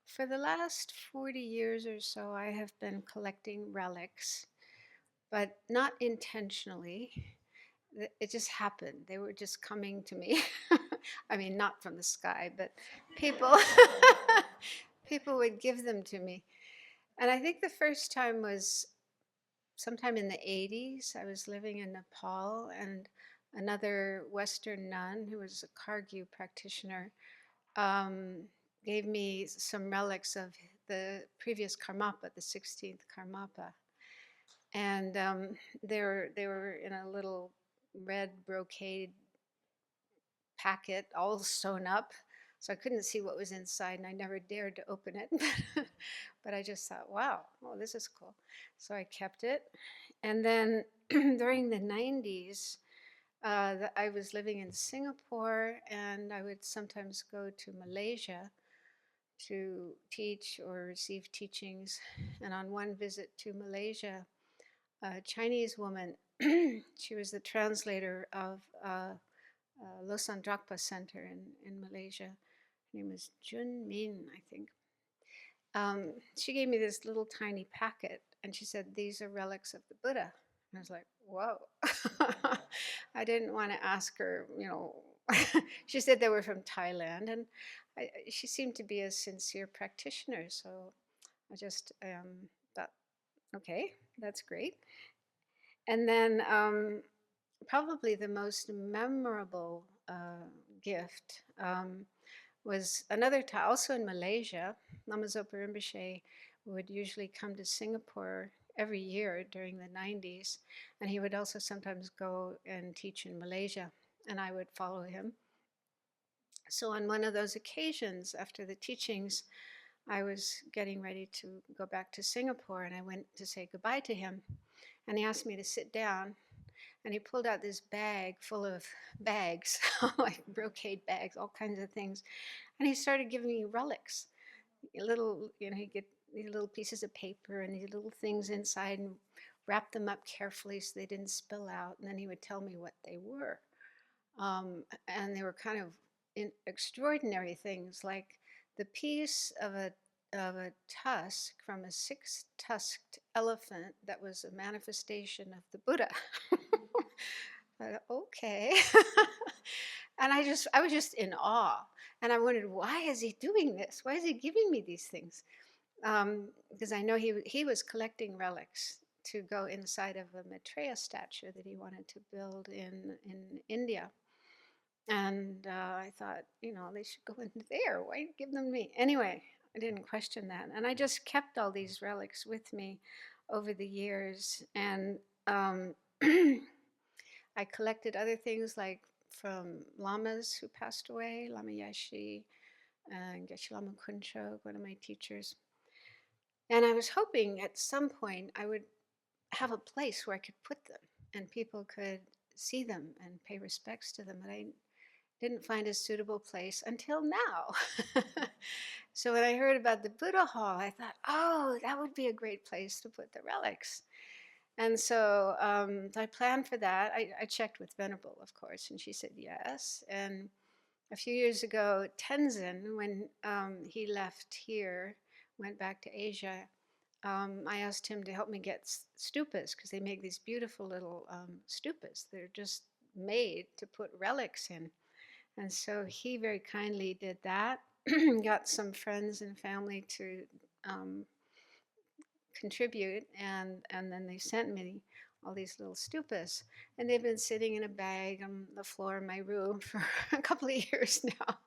For the last 40 years or so, I have been collecting relics, but not intentionally. It just happened. They were just coming to me. I mean, not from the sky, but people people would give them to me. And I think the first time was sometime in the 80s. I was living in Nepal, and another Western nun who was a Kargyu practitioner um, gave me some relics of the previous Karmapa, the 16th Karmapa. And they were in a little red brocade packet, all sewn up. So I couldn't see what was inside, and I never dared to open it. But I just thought, wow, oh, this is cool. So I kept it. And then during the 90s, I was living in Singapore, and I would sometimes go to Malaysia to teach or receive teachings. And on one visit to Malaysia, a Chinese woman, she was the translator of Losan Drakpa Center in Malaysia. Her name was Jun Min, I think. She gave me this little tiny packet, and she said, "These are relics of the Buddha." And I was like, whoa. I didn't want to ask her, she said they were from Thailand, and she seemed to be a sincere practitioner. So I just thought, okay, that's great. And then probably the most memorable gift was another time, also in Malaysia. Lama Zopa Rinpoche would usually come to Singapore every year during the 90s, and he would also sometimes go and teach in Malaysia, and I would follow him. So on one of those occasions, after the teachings, I was getting ready to go back to Singapore, and I went to say goodbye to him, and he asked me to sit down, and he pulled out this bag full of bags, like brocade bags, all kinds of things, and he started giving me relics, little, he'd get these little pieces of paper and these little things inside and wrap them up carefully so they didn't spill out. And then he would tell me what they were. And they were kind of extraordinary things, like the piece of a tusk from a six-tusked elephant that was a manifestation of the Buddha. Okay. And I was just in awe. And I wondered, why is he doing this? Why is he giving me these things? Because I know he was collecting relics to go inside of a Maitreya statue that he wanted to build in India. And I thought, they should go in there. Why give them to me? Anyway, I didn't question that. And I just kept all these relics with me over the years. And I collected other things like from lamas who passed away, Lama Yashi and Geshe Lama Kuncho, one of my teachers. And I was hoping at some point I would have a place where I could put them and people could see them and pay respects to them. But I didn't find a suitable place until now. So when I heard about the Buddha Hall, I thought, oh, that would be a great place to put the relics. And so I planned for that. I checked with Venerable, of course, and she said yes. And a few years ago, Tenzin, when he left here, went back to Asia, I asked him to help me get stupas, because they make these beautiful little stupas. They're just made to put relics in. And so he very kindly did that, got some friends and family to contribute, and then they sent me all these little stupas, and they've been sitting in a bag on the floor in my room for a couple of years now.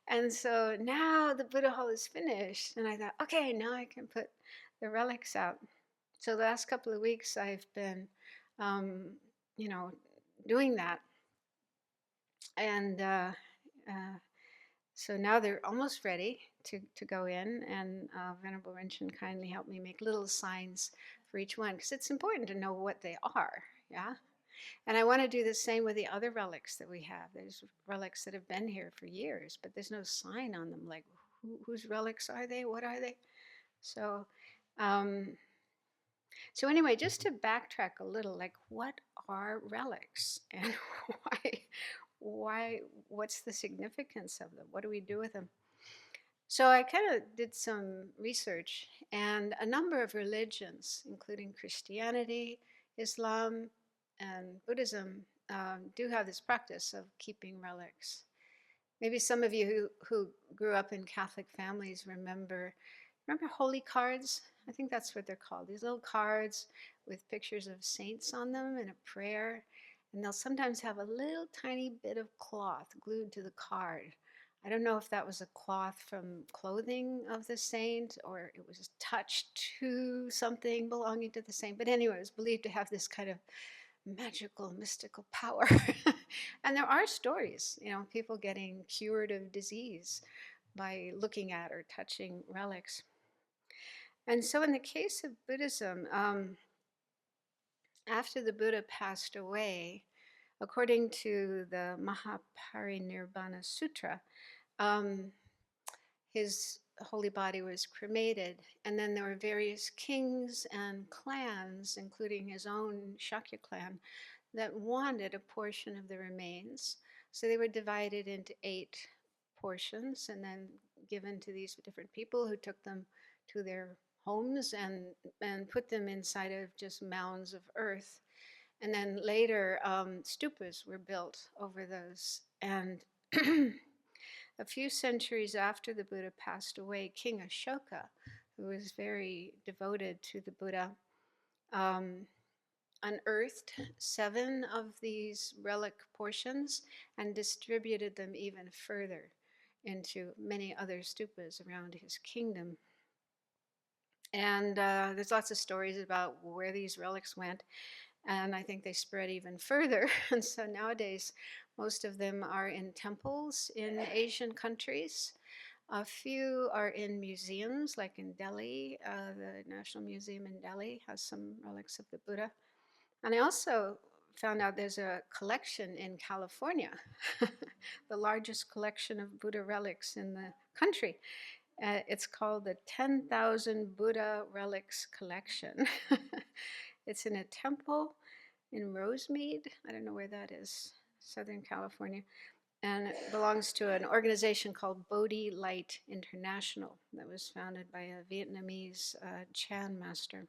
And so now the Buddha Hall is finished, and I thought, okay, now I can put the relics out. So the last couple of weeks I've been, you know, doing that, and so now they're almost ready to go in, and Venerable Rinchen kindly helped me make little signs for each one, because it's important to know what they are, yeah? And I want to do the same with the other relics that we have. There's relics that have been here for years, but there's no sign on them, like whose relics are they? What are they? So, um, so anyway, just to backtrack a little, like what are relics and why, what's the significance of them? What do we do with them? So I kind of did some research, and a number of religions, including Christianity, Islam, and Buddhism, do have this practice of keeping relics. Maybe some of you who grew up in Catholic families remember holy cards? I think that's what they're called. These little cards with pictures of saints on them and a prayer. And they'll sometimes have a little tiny bit of cloth glued to the card. I don't know if that was a cloth from clothing of the saint or it was touched to something belonging to the saint. But anyway, it was believed to have this kind of magical, mystical power. And there are stories, people getting cured of disease by looking at or touching relics. And so, in the case of Buddhism, after the Buddha passed away, according to the Mahaparinirvana Sutra, um, his holy body was cremated. And then there were various kings and clans, including his own Shakya clan, that wanted a portion of the remains. So they were divided into 8 portions and then given to these different people who took them to their homes and put them inside of just mounds of earth. And then later, stupas were built over those. And a few centuries after the Buddha passed away, King Ashoka, who was very devoted to the Buddha, um, unearthed 7 of these relic portions and distributed them even further into many other stupas around his kingdom. And there's lots of stories about where these relics went, and I think they spread even further. And so nowadays, most of them are in temples in Asian countries. A few are in museums, like in Delhi. The National Museum in Delhi has some relics of the Buddha. And I also found out there's a collection in California, the largest collection of Buddha relics in the country. It's called the 10,000 Buddha Relics Collection. It's in a temple in Rosemead. I don't know where that is, Southern California. And it belongs to an organization called Bodhi Light International that was founded by a Vietnamese Chan master.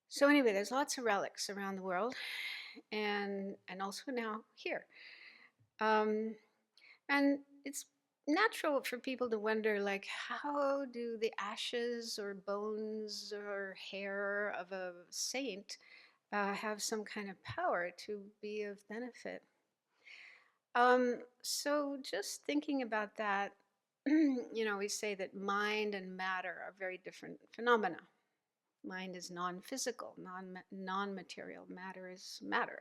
So anyway, there's lots of relics around the world, and also now here. And it's natural for people to wonder, like, how do the ashes or bones or hair of a saint have some kind of power to be of benefit? So just thinking about that, we say that mind and matter are very different phenomena. Mind is non-physical, non-material. Matter is matter.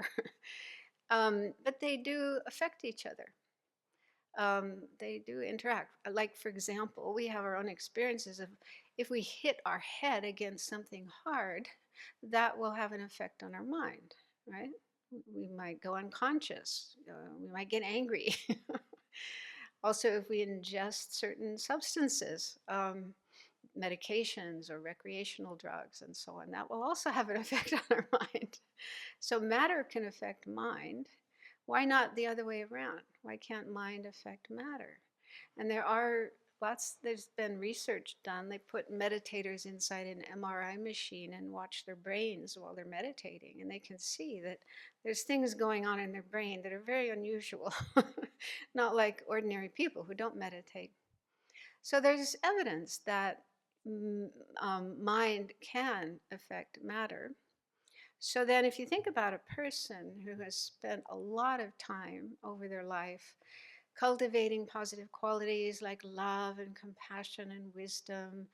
But they do affect each other. They do interact. Like, for example, we have our own experiences of if we hit our head against something hard, that will have an effect on our mind, right? We might go unconscious. We might get angry. Also, if we ingest certain substances, medications or recreational drugs and so on, that will also have an effect on our mind. So matter can affect mind. Why not the other way around? Why can't mind affect matter? And there's been research done. They put meditators inside an MRI machine and watch their brains while they're meditating. And they can see that there's things going on in their brain that are very unusual, not like ordinary people who don't meditate. So there's evidence that mind can affect matter. So then, if you think about a person who has spent a lot of time over their life cultivating positive qualities like love and compassion and wisdom,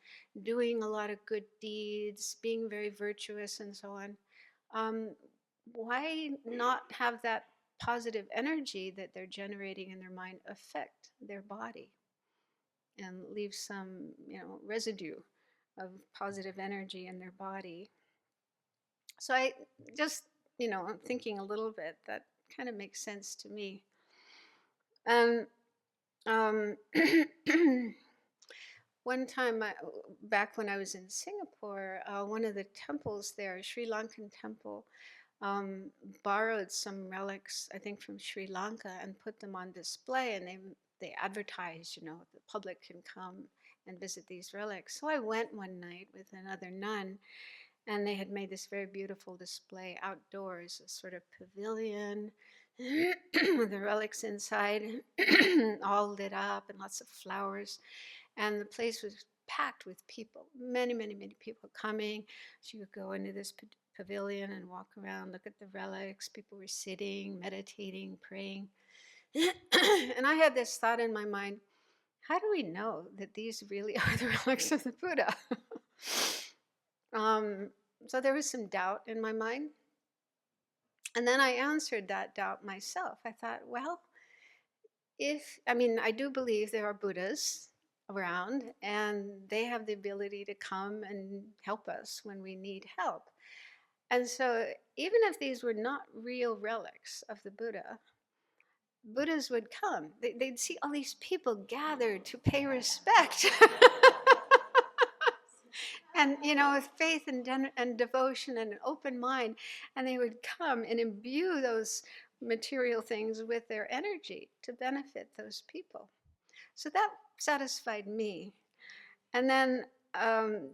doing a lot of good deeds, being very virtuous, and so on, why not have that positive energy that they're generating in their mind affect their body and leave some, residue of positive energy in their body? So I just, I'm thinking a little bit, that kind of makes sense to me. And one time, back when I was in Singapore, one of the temples there, a Sri Lankan temple, borrowed some relics, I think from Sri Lanka, and put them on display. And they advertise, the public can come and visit these relics. So I went one night with another nun, and they had made this very beautiful display outdoors, a sort of pavilion with the relics inside, all lit up and lots of flowers. And the place was packed with people, many, many, many people coming. So you could go into this pavilion and walk around, look at the relics. People were sitting, meditating, praying. And I had this thought in my mind, how do we know that these really are the relics of the Buddha? um, so there was some doubt in my mind. And then I answered that doubt myself. I thought, well, I do believe there are Buddhas around, and they have the ability to come and help us when we need help. And so, even if these were not real relics of the Buddha, Buddhas would come. They'd see all these people gathered to pay respect. And, with faith and devotion and an open mind. And they would come and imbue those material things with their energy to benefit those people. So that satisfied me. And then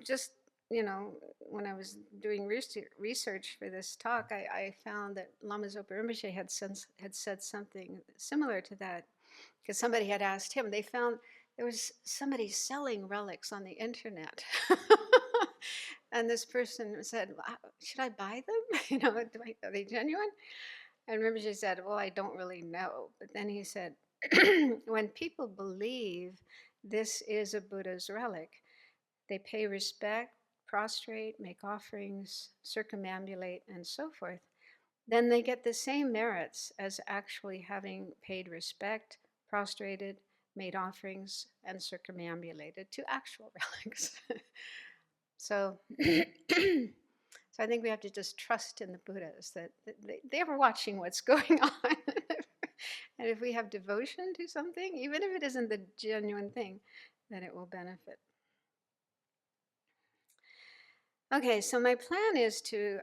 just, when I was doing research for this talk, I found that Lama Zopa Rinpoche had said something similar to that, because somebody had asked him. They found there was somebody selling relics on the internet. And this person said, should I buy them? Are they genuine? And Rinpoche said, well, I don't really know. But then he said, when people believe this is a Buddha's relic, they pay respect, prostrate, make offerings, circumambulate, and so forth. Then they get the same merits as actually having paid respect, prostrated, made offerings, and circumambulated to actual relics. So, so I think we have to just trust in the Buddhas that they're watching what's going on. And if we have devotion to something, even if it isn't the genuine thing, then it will benefit. Okay, so my plan is to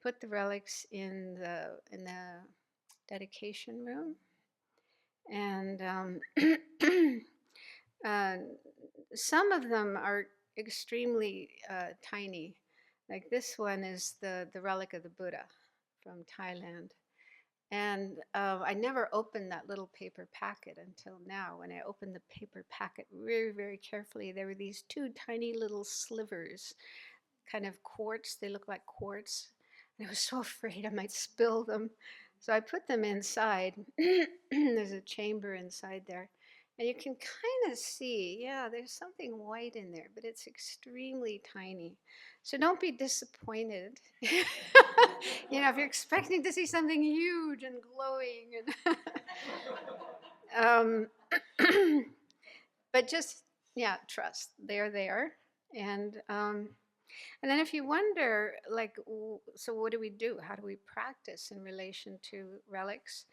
put the relics in the dedication room, and some of them are extremely tiny. Like this one is the relic of the Buddha from Thailand. And I never opened that little paper packet until now. When I opened the paper packet very, very carefully, there were these two tiny little slivers, kind of quartz. They look like quartz. And I was so afraid I might spill them. So I put them inside. There's a chamber inside there. And you can kind of see, there's something white in there, but it's extremely tiny. So don't be disappointed. If you're expecting to see something huge and glowing. But just, trust. They're there. And then if you wonder, so what do we do? How do we practice in relation to relics?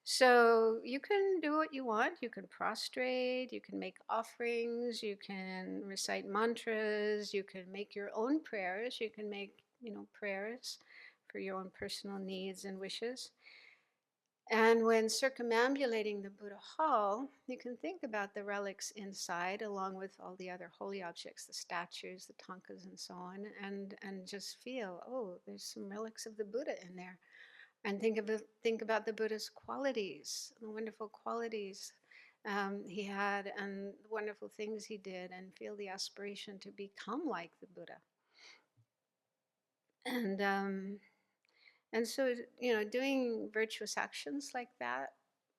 So you can do what you want. You can prostrate, you can make offerings, you can recite mantras, you can make your own prayers, you can make, prayers for your own personal needs and wishes. And when circumambulating the Buddha Hall, you can think about the relics inside along with all the other holy objects, the statues, the tankas, and so on, and just feel, oh, there's some relics of the Buddha in there. And think about the Buddha's qualities, the wonderful qualities he had, and the wonderful things he did, and feel the aspiration to become like the Buddha. And so, doing virtuous actions like that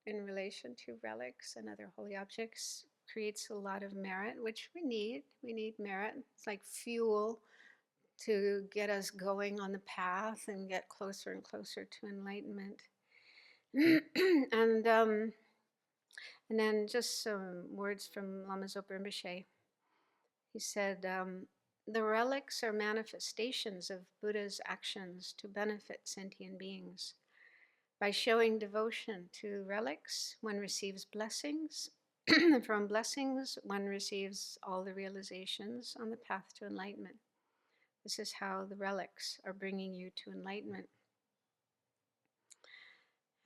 in relation to relics and other holy objects creates a lot of merit, which we need. We need merit. It's like fuel to get us going on the path and get closer and closer to enlightenment. And then just some words from Lama Zopa Rinpoche. He said, the relics are manifestations of Buddha's actions to benefit sentient beings. By showing devotion to relics, one receives blessings. From blessings, one receives all the realizations on the path to enlightenment. This is how the relics are bringing you to enlightenment.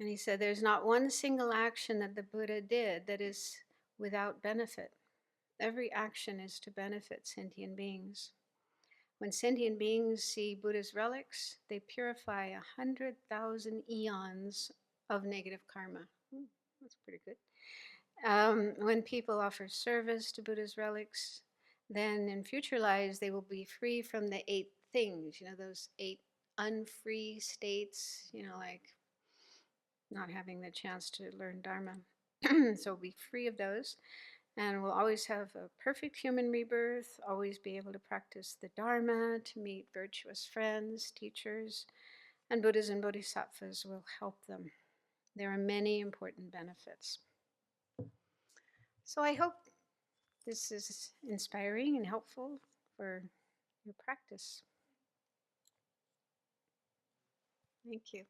And he said, there's not one single action that the Buddha did that is without benefit. Every action is to benefit sentient beings. When sentient beings see Buddha's relics, they purify 100,000 eons of negative karma. That's pretty good. When people offer service to Buddha's relics, then in future lives they will be free from the 8 things, those 8 unfree states, like not having the chance to learn Dharma. So we'll be free of those. And we'll always have a perfect human rebirth, always be able to practice the Dharma, to meet virtuous friends, teachers, and Buddhas and Bodhisattvas will help them. There are many important benefits. So I hope this is inspiring and helpful for your practice. Thank you.